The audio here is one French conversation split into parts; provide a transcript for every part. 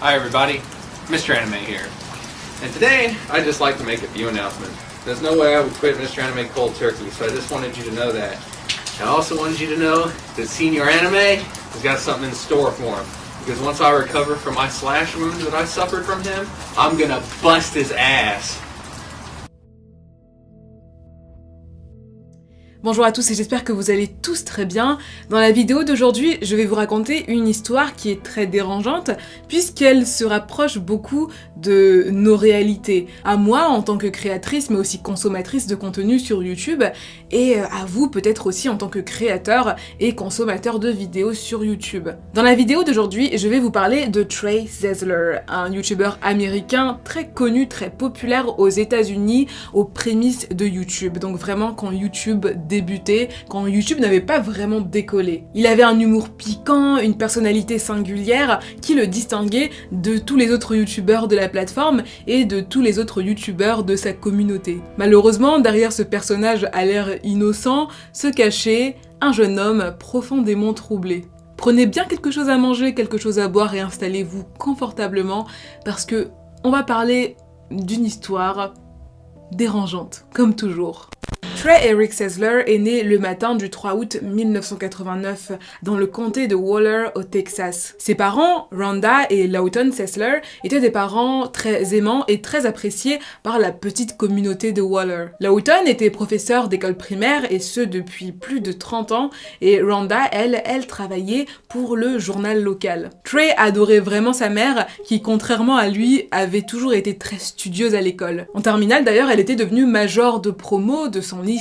Hi everybody, Mr. Anime here. And today, I'd just like to make a few announcements. There's no way I would quit Mr. Anime cold turkey, so I just wanted you to know that. I also wanted you to know that Senior Anime has got something in store for him. Because once I recover from my slash wounds that I suffered from him, I'm gonna bust his ass. Bonjour à tous et j'espère que vous allez tous très bien. Dans la vidéo d'aujourd'hui, je vais vous raconter une histoire qui est très dérangeante puisqu'elle se rapproche beaucoup de nos réalités. À moi en tant que créatrice mais aussi consommatrice de contenu sur YouTube et à vous peut-être aussi en tant que créateur et consommateur de vidéos sur YouTube. Dans la vidéo d'aujourd'hui, je vais vous parler de Trey Zesler, un YouTuber américain très connu, très populaire aux États-Unis aux prémices de YouTube. Donc vraiment quand YouTube débuté, quand YouTube n'avait pas vraiment décollé. Il avait un humour piquant, une personnalité singulière qui le distinguait de tous les autres youtubeurs de la plateforme et de tous les autres youtubeurs de sa communauté. Malheureusement, derrière ce personnage à l'air innocent, se cachait un jeune homme profondément troublé. Prenez bien quelque chose à manger, quelque chose à boire et installez-vous confortablement parce que on va parler d'une histoire dérangeante, comme toujours. Trey Eric Zesler est né le matin du 3 août 1989 dans le comté de Waller au Texas. Ses parents, Rhonda et Lawton Zesler, étaient des parents très aimants et très appréciés par la petite communauté de Waller. Lawton était professeur d'école primaire et ce depuis plus de 30 ans et Rhonda, elle travaillait pour le journal local. Trey adorait vraiment sa mère qui, contrairement à lui, avait toujours été très studieuse à l'école. En terminale d'ailleurs, elle était devenue major de promo de son lycée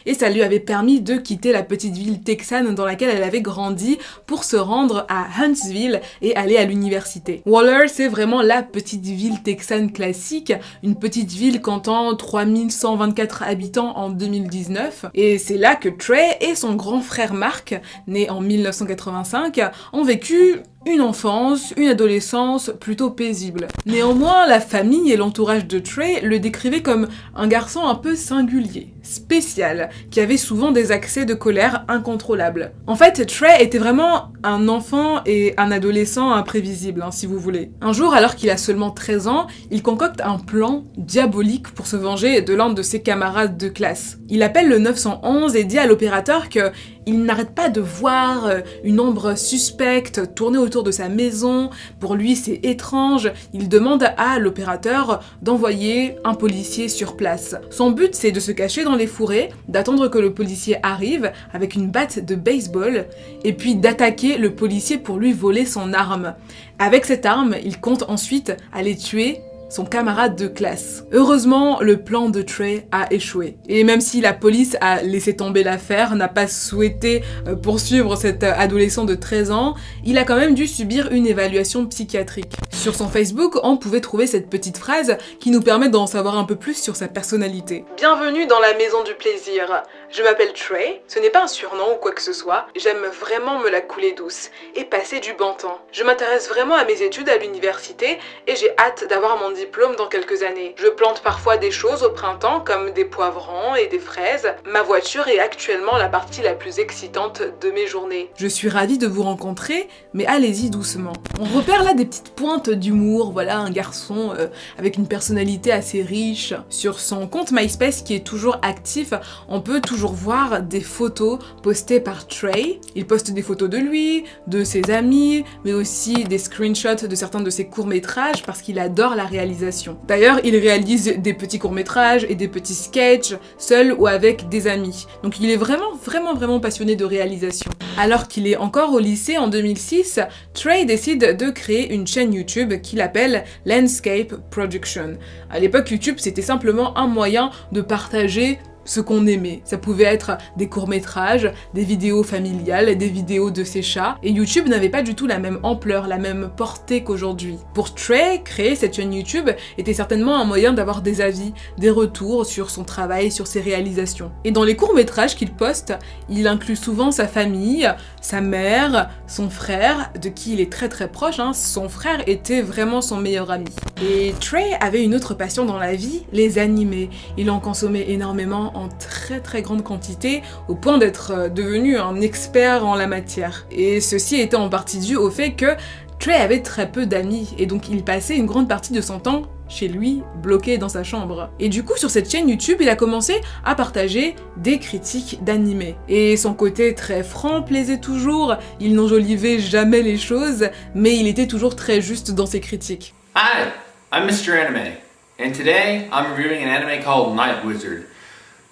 et ça lui avait permis de quitter la petite ville texane dans laquelle elle avait grandi pour se rendre à Huntsville et aller à l'université. Waller, c'est vraiment la petite ville texane classique, une petite ville comptant 3124 habitants en 2019 et c'est là que Trey et son grand frère Mark, né en 1985, ont vécu une enfance, une adolescence plutôt paisible. Néanmoins, la famille et l'entourage de Trey le décrivaient comme un garçon un peu singulier, spécial, qui avait souvent des accès de colère incontrôlables. En fait, Trey était vraiment un enfant et un adolescent imprévisible, si vous voulez. Un jour, alors qu'il a seulement 13 ans, il concocte un plan diabolique pour se venger de l'un de ses camarades de classe. Il appelle le 911 et dit à l'opérateur que il n'arrête pas de voir une ombre suspecte tourner autour de sa maison. Pour lui, c'est étrange. Il demande à l'opérateur d'envoyer un policier sur place. Son but, c'est de se cacher dans les fourrés, d'attendre que le policier arrive avec une batte de baseball et puis d'attaquer le policier pour lui voler son arme. Avec cette arme, il compte ensuite aller tuer son camarade de classe. Heureusement, le plan de Trey a échoué. Et même si la police a laissé tomber l'affaire, n'a pas souhaité poursuivre cet adolescent de 13 ans, il a quand même dû subir une évaluation psychiatrique. Sur son Facebook, on pouvait trouver cette petite phrase qui nous permet d'en savoir un peu plus sur sa personnalité. Bienvenue dans la maison du plaisir. Je m'appelle Trey, ce n'est pas un surnom ou quoi que ce soit, j'aime vraiment me la couler douce et passer du bon temps. Je m'intéresse vraiment à mes études à l'université et j'ai hâte d'avoir mon diplôme dans quelques années. Je plante parfois des choses au printemps comme des poivrons et des fraises. Ma voiture est actuellement la partie la plus excitante de mes journées. Je suis ravie de vous rencontrer, mais allez-y doucement. On repère là des petites pointes d'humour, voilà un garçon avec une personnalité assez riche. Sur son compte MySpace qui est toujours actif, on peut toujours voir des photos postées par Trey. Il poste des photos de lui, de ses amis, mais aussi des screenshots de certains de ses courts-métrages parce qu'il adore la réalisation. D'ailleurs, il réalise des petits courts-métrages et des petits sketchs, seul ou avec des amis. Donc il est vraiment passionné de réalisation. Alors qu'il est encore au lycée en 2006, Trey décide de créer une chaîne YouTube qu'il appelle Landscape Production. À l'époque, YouTube, c'était simplement un moyen de partager ce qu'on aimait. Ça pouvait être des courts-métrages, des vidéos familiales, des vidéos de ses chats, et YouTube n'avait pas du tout la même ampleur, la même portée qu'aujourd'hui. Pour Trey, créer cette chaîne YouTube était certainement un moyen d'avoir des avis, des retours sur son travail, sur ses réalisations. Et dans les courts-métrages qu'il poste, il inclut souvent sa famille, sa mère, son frère, de qui il est très proche, son frère était vraiment son meilleur ami. Et Trey avait une autre passion dans la vie, les animés. Il en consommait énormément en très grande quantité, au point d'être devenu un expert en la matière. Et ceci était en partie dû au fait que Trey avait très peu d'amis et donc il passait une grande partie de son temps chez lui, bloqué dans sa chambre. Et du coup, sur cette chaîne YouTube, il a commencé à partager des critiques d'animés. Et son côté très franc plaisait toujours, il n'enjolivait jamais les choses, mais il était toujours très juste dans ses critiques. Hi, I'm Mr. Anime, and today I'm reviewing an anime called Night Wizard.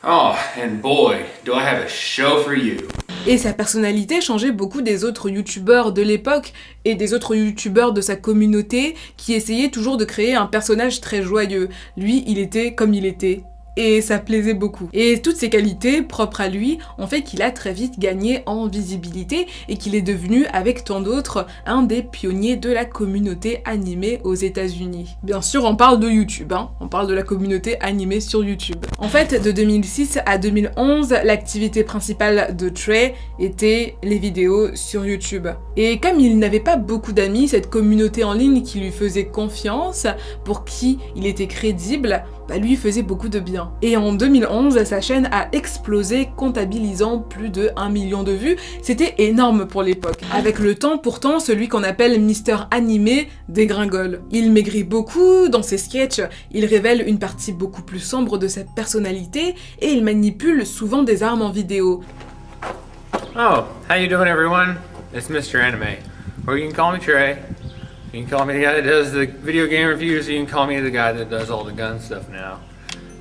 Oh, and boy, do I have a show for you. Et sa personnalité changeait beaucoup des autres youtubeurs de l'époque et des autres youtubeurs de sa communauté qui essayaient toujours de créer un personnage très joyeux. Lui, il était comme il était. Et ça plaisait beaucoup. Et toutes ces qualités propres à lui ont fait qu'il a très vite gagné en visibilité et qu'il est devenu, avec tant d'autres, un des pionniers de la communauté animée aux États-Unis. Bien sûr, on parle de YouTube, hein, on parle de la communauté animée sur YouTube. En fait, de 2006 à 2011, l'activité principale de Trey était les vidéos sur YouTube. Et comme il n'avait pas beaucoup d'amis, cette communauté en ligne qui lui faisait confiance, pour qui il était crédible, lui faisait beaucoup de bien. Et en 2011, sa chaîne a explosé, comptabilisant plus de 1 million de vues. C'était énorme pour l'époque. Avec le temps, pourtant, celui qu'on appelle Mister Animé dégringole. Il maigrit beaucoup dans ses sketchs, il révèle une partie beaucoup plus sombre de sa personnalité et il manipule souvent des armes en vidéo. Oh, how you doing everyone? It's Mr. Anime. Or you can call me Trey. You can call me the guy that does the video game reviews, or you can call me the guy that does all the gun stuff now.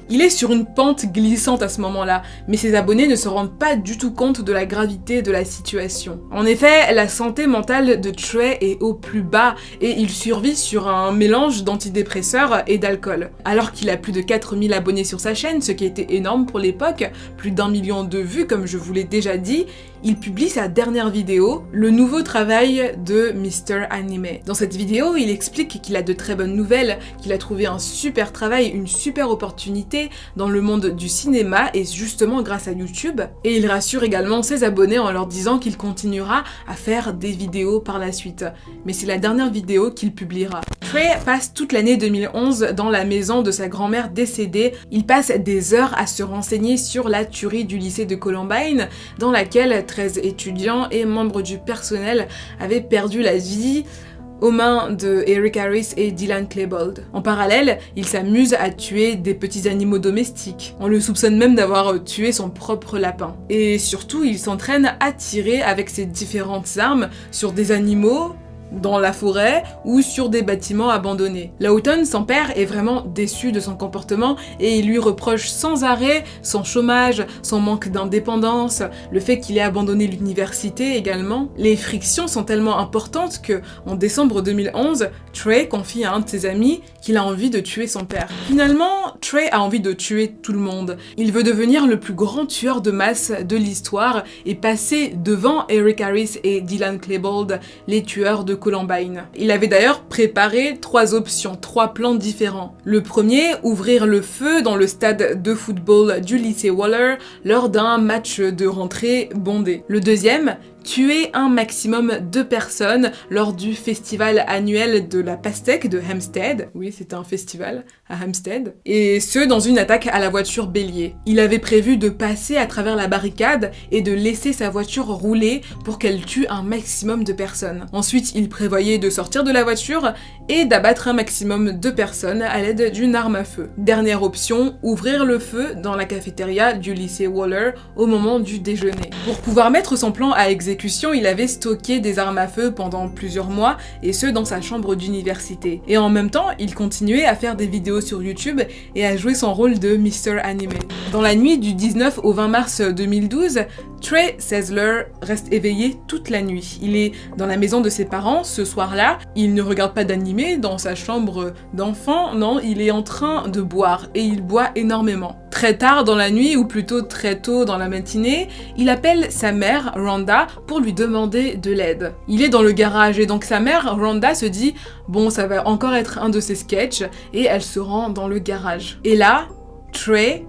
Il est sur une pente glissante à ce moment-là, mais ses abonnés ne se rendent pas du tout compte de la gravité de la situation. En effet, la santé mentale de Trey est au plus bas et il survit sur un mélange d'antidépresseurs et d'alcool. Alors qu'il a plus de 4000 abonnés sur sa chaîne, ce qui était énorme pour l'époque, plus d'1 million de vues comme je vous l'ai déjà dit, il publie sa dernière vidéo, le nouveau travail de Mr. Anime. Dans cette vidéo, il explique qu'il a de très bonnes nouvelles, qu'il a trouvé un super travail, une super opportunité dans le monde du cinéma et justement grâce à YouTube. Et il rassure également ses abonnés en leur disant qu'il continuera à faire des vidéos par la suite. Mais c'est la dernière vidéo qu'il publiera. Trey passe toute l'année 2011 dans la maison de sa grand-mère décédée. Il passe des heures à se renseigner sur la tuerie du lycée de Columbine, dans laquelle 13 étudiants et membres du personnel avaient perdu la vie aux mains de Eric Harris et Dylan Klebold. En parallèle, il s'amuse à tuer des petits animaux domestiques. On le soupçonne même d'avoir tué son propre lapin. Et surtout, il s'entraîne à tirer avec ses différentes armes sur des animaux, dans la forêt ou sur des bâtiments abandonnés. Lawton, son père, est vraiment déçu de son comportement et il lui reproche sans arrêt son chômage, son manque d'indépendance, le fait qu'il ait abandonné l'université également. Les frictions sont tellement importantes que, en décembre 2011, Trey confie à un de ses amis qu'il a envie de tuer son père. Finalement, Trey a envie de tuer tout le monde. Il veut devenir le plus grand tueur de masse de l'histoire et passer devant Eric Harris et Dylan Klebold, les tueurs de Columbine. Il avait d'ailleurs préparé 3 options, 3 plans différents. Le premier, ouvrir le feu dans le stade de football du lycée Waller lors d'un match de rentrée bondé. Le deuxième, tuer un maximum de personnes lors du festival annuel de la pastèque de Hempstead. Oui, c'était un festival à Hempstead. Et ce, dans une attaque à la voiture bélier. Il avait prévu de passer à travers la barricade et de laisser sa voiture rouler pour qu'elle tue un maximum de personnes. Ensuite, il prévoyait de sortir de la voiture et d'abattre un maximum de personnes à l'aide d'une arme à feu. Dernière option, ouvrir le feu dans la cafétéria du lycée Waller au moment du déjeuner. Pour pouvoir mettre son plan à exécution, il avait stocké des armes à feu pendant plusieurs mois, et ce dans sa chambre d'université. Et en même temps, il continuait à faire des vidéos sur YouTube et à jouer son rôle de Mr. Anime. Dans la nuit du 19 au 20 mars 2012, Trey Sessler reste éveillé toute la nuit. Il est dans la maison de ses parents ce soir-là, il ne regarde pas d'animé dans sa chambre d'enfant, non, il est en train de boire, et il boit énormément. Très tard dans la nuit, ou plutôt très tôt dans la matinée, il appelle sa mère, Rhonda, pour lui demander de l'aide. Il est dans le garage et donc sa mère, Rhonda, se dit « Bon, ça va encore être un de ses sketchs » et elle se rend dans le garage. Et là, Trey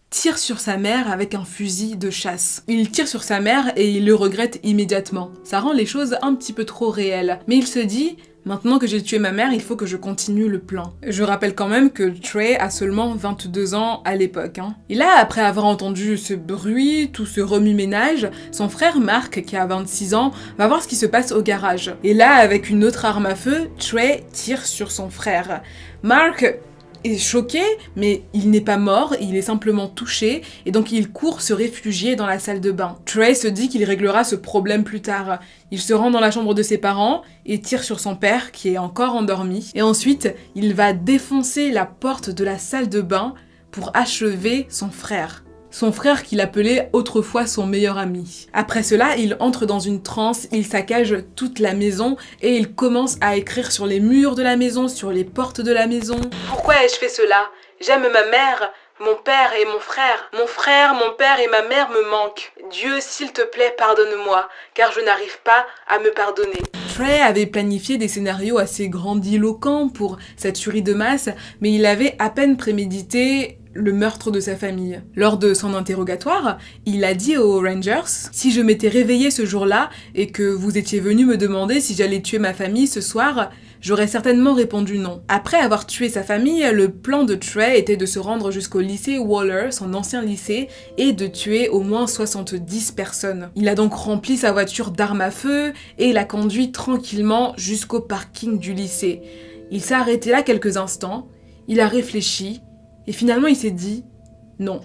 tire sur sa mère avec un fusil de chasse. Il tire sur sa mère et il le regrette immédiatement. Ça rend les choses un petit peu trop réelles. Mais il se dit Maintenant que j'ai tué ma mère, il faut que je continue le plan. Je rappelle quand même que Trey a seulement 22 ans à l'époque. Et là, après avoir entendu ce bruit, tout ce remue-ménage, son frère Mark, qui a 26 ans, va voir ce qui se passe au garage. Et là, avec une autre arme à feu, Trey tire sur son frère. Mark est choqué, mais il n'est pas mort, il est simplement touché, et donc il court se réfugier dans la salle de bain. Trey se dit qu'il réglera ce problème plus tard. Il se rend dans la chambre de ses parents et tire sur son père, qui est encore endormi. Et ensuite, il va défoncer la porte de la salle de bain pour achever son frère. Son frère qu'il appelait autrefois son meilleur ami. Après cela, il entre dans une transe, il saccage toute la maison et il commence à écrire sur les murs de la maison, sur les portes de la maison. Pourquoi ai-je fait cela? J'aime ma mère, mon père et mon frère. Mon frère, mon père et ma mère me manquent. Dieu, s'il te plaît, pardonne-moi, car je n'arrive pas à me pardonner. Trey avait planifié des scénarios assez grandiloquents pour cette tuerie de masse, mais il avait à peine prémédité le meurtre de sa famille. Lors de son interrogatoire, il a dit aux Rangers « Si je m'étais réveillé ce jour-là et que vous étiez venu me demander si j'allais tuer ma famille ce soir, j'aurais certainement répondu non. » Après avoir tué sa famille, le plan de Trey était de se rendre jusqu'au lycée Waller, son ancien lycée, et de tuer au moins 70 personnes. Il a donc rempli sa voiture d'armes à feu et l'a conduit tranquillement jusqu'au parking du lycée. Il s'est arrêté là quelques instants, il a réfléchi, et finalement, il s'est dit « Non,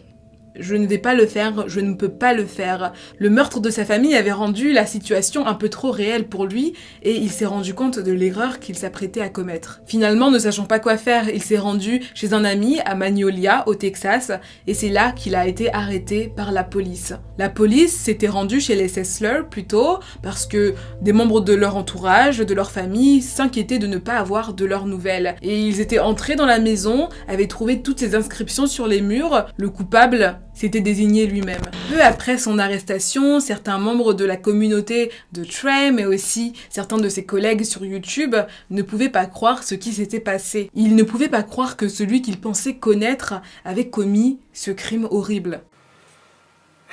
je ne vais pas le faire, je ne peux pas le faire. » Le meurtre de sa famille avait rendu la situation un peu trop réelle pour lui et il s'est rendu compte de l'erreur qu'il s'apprêtait à commettre. Finalement, ne sachant pas quoi faire, il s'est rendu chez un ami à Magnolia, au Texas, et c'est là qu'il a été arrêté par la police. La police s'était rendue chez les Sessler plutôt parce que des membres de leur entourage, de leur famille, s'inquiétaient de ne pas avoir de leurs nouvelles. Et ils étaient entrés dans la maison, avaient trouvé toutes ces inscriptions sur les murs. Le coupable s'était désigné lui-même. Peu après son arrestation, certains membres de la communauté de Trey, mais aussi certains de ses collègues sur YouTube, ne pouvaient pas croire ce qui s'était passé. Ils ne pouvaient pas croire que celui qu'ils pensaient connaître avait commis ce crime horrible.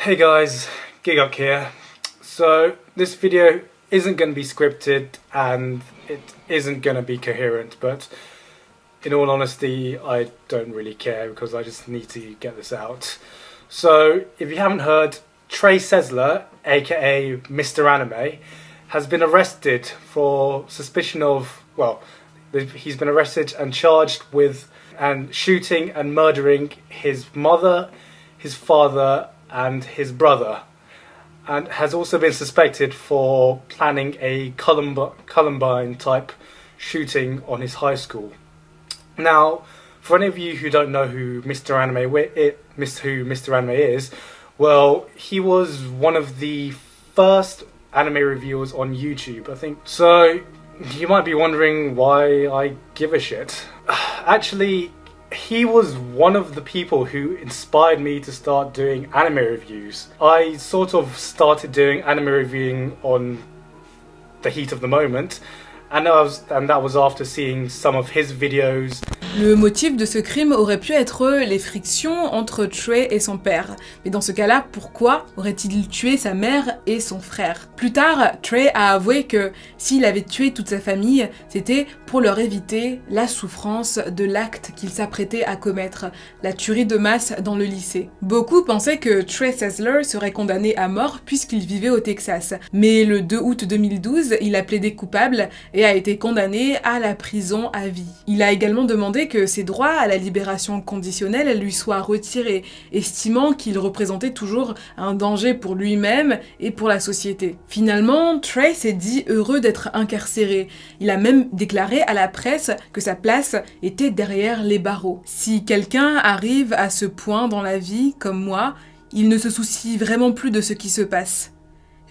Hey guys, Gigok here. So this video isn't going to be scripted and it isn't going to be coherent, but in all honesty, I don't really care because I just need to get this out. So, if you haven't heard, Trey Sessler, aka Mr. Anime, has been arrested for suspicion of, well, he's been arrested and charged with shooting and murdering his mother, his father, and his brother, and has also been suspected for planning a Columbine-type shooting on his high school. Now, for any of you who don't know who Mr. Anime is, well, he was one of the first anime reviewers on YouTube, I think. So, you might be wondering why I give a shit. Actually, he was one of the people who inspired me to start doing anime reviews. I sort of started doing anime reviewing on the heat of the moment, and that was after seeing some of his videos. Le motif de ce crime aurait pu être les frictions entre Trey et son père. Mais dans ce cas-là, pourquoi aurait-il tué sa mère et son frère? Plus tard, Trey a avoué que s'il avait tué toute sa famille, c'était pour leur éviter la souffrance de l'acte qu'il s'apprêtait à commettre, la tuerie de masse dans le lycée. Beaucoup pensaient que Trey Sessler serait condamné à mort puisqu'il vivait au Texas. Mais le 2 août 2012, il a plaidé coupable et a été condamné à la prison à vie. Il a également demandé que ses droits à la libération conditionnelle lui soient retirés, estimant qu'il représentait toujours un danger pour lui-même et pour la société. Finalement, Trey s'est dit heureux d'être incarcéré. Il a même déclaré à la presse que sa place était derrière les barreaux. Si quelqu'un arrive à ce point dans la vie, comme moi, il ne se soucie vraiment plus de ce qui se passe.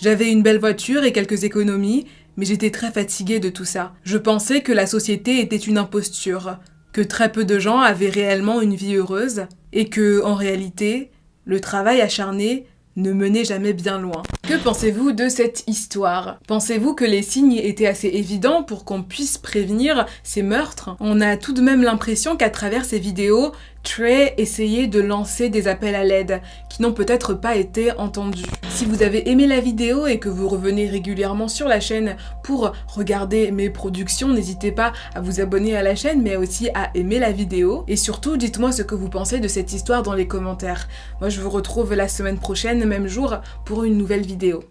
J'avais une belle voiture et quelques économies, mais j'étais très fatiguée de tout ça. Je pensais que la société était une imposture, que très peu de gens avaient réellement une vie heureuse, et que, en réalité, le travail acharné ne menait jamais bien loin. Que pensez-vous de cette histoire? Pensez-vous que les signes étaient assez évidents pour qu'on puisse prévenir ces meurtres? On a tout de même l'impression qu'à travers ces vidéos, Trey essayait de lancer des appels à l'aide qui n'ont peut-être pas été entendus. Si vous avez aimé la vidéo et que vous revenez régulièrement sur la chaîne pour regarder mes productions, n'hésitez pas à vous abonner à la chaîne mais aussi à aimer la vidéo. Et surtout, dites-moi ce que vous pensez de cette histoire dans les commentaires. Moi, je vous retrouve la semaine prochaine, même jour, pour une nouvelle vidéo.